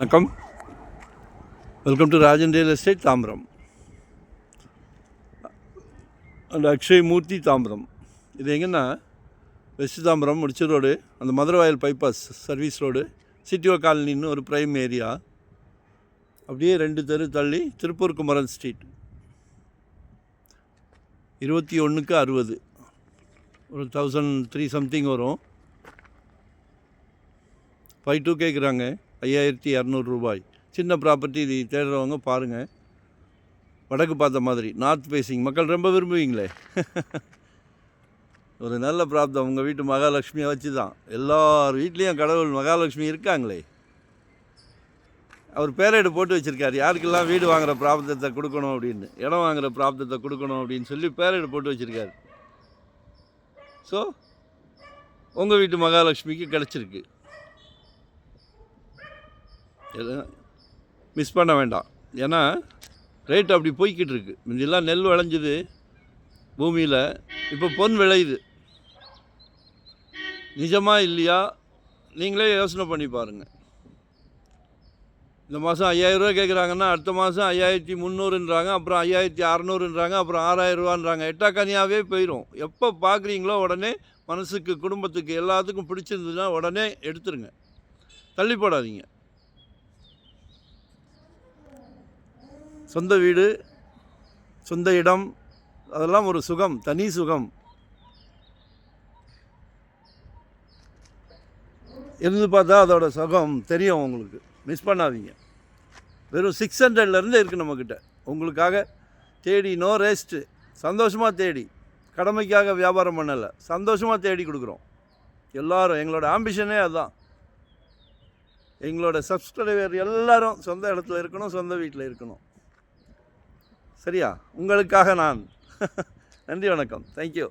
வணக்கம். Welcome to Rajan real estate Tambaram and Akshay Murthy Tambaram. இது எங்கன்னா வெஸ்ட் தாம்பரம் முடிச்ச ரோடு, அந்த மதுரவாயல் பைபாஸ் சர்வீஸ் ரோடு, சிட்டிஓ காலனின்னு ஒரு ப்ரைம் ஏரியா. அப்படியே 2 தெரு தள்ளி திருப்பூர் குமரன் ஸ்ட்ரீட். 21க்கு 60, ஒரு 1003 சம்திங் வரும். 5.2 கேட்குறாங்க, 5200 ரூபாய். சின்ன ப்ராப்பர்ட்டி தேடுறவங்க பாருங்கள். வடக்கு பார்த்த மாதிரி, நார்த் ஃபேஸிங். மக்கள் ரொம்ப விரும்புவீங்களே. ஒரு நல்ல பிராப்தம். உங்கள் வீட்டு மகாலட்சுமியை வச்சு தான். எல்லார் வீட்லேயும் கடவுள் மகாலட்சுமி இருக்காங்களே. அவர் பேரேடு போட்டு வச்சுருக்காரு, யாருக்கெல்லாம் வீடு வாங்குகிற பிராப்தத்தை கொடுக்கணும் அப்படின்னு, இடம் வாங்குகிற பிராப்தத்தை கொடுக்கணும் அப்படின்னு சொல்லி பேரேடு போட்டு வச்சுருக்காரு. ஸோ உங்கள் வீட்டு மகாலட்சுமிக்கு கிடச்சிருக்கு. மிஸ் பண்ண வேண்டாம். ஏன்னா ரேட் அப்படி போய்கிட்டு இருக்கு. முன்னெல்லாம் நெல் விளைஞ்சுது பூமியில், இப்போ பொன் விளையுது. நிஜமா இல்லையா நீங்களே யோசனை பண்ணி பாருங்கள். இந்த மாதம் 5000 ரூபா கேட்குறாங்கன்னா அடுத்த மாதம் 5300ன்றாங்க, அப்புறம் 5600ன்றாங்க, அப்புறம் 6000 ரூபான்றாங்க. எட்டாக்கனியாகவே போயிடும். எப்போ பார்க்குறீங்களோ உடனே மனசுக்கு, குடும்பத்துக்கு, எல்லாத்துக்கும் பிடிச்சிருந்ததுன்னா உடனே எடுத்துருங்க, தள்ளி போடாதீங்க. சொந்த வீடு, சொந்த இடம், அதெல்லாம் ஒரு சுகம், தனி சுகம். இருந்து பார்த்தா அதோட சுகம் தெரியும் உங்களுக்கு. மிஸ் பண்ணாதீங்க. வெறும் 600லேருந்து இருக்குது நம்மக்கிட்ட. உங்களுக்காக தேடி, நோ ரேஸ்ட்டு. சந்தோஷமாக தேடி, கடமைக்காக வியாபாரம் பண்ணலை, சந்தோஷமாக தேடி கொடுக்குறோம். எல்லோரும் எங்களோட ஆம்பிஷனே அதுதான். எங்களோட சப்ஸ்கிரைபர் எல்லோரும் சொந்த இடத்துல இருக்கணும், சொந்த வீட்டில் இருக்கணும். சரியா? உங்களுக்காக நான். நன்றி, வணக்கம். தேங்க்யூ.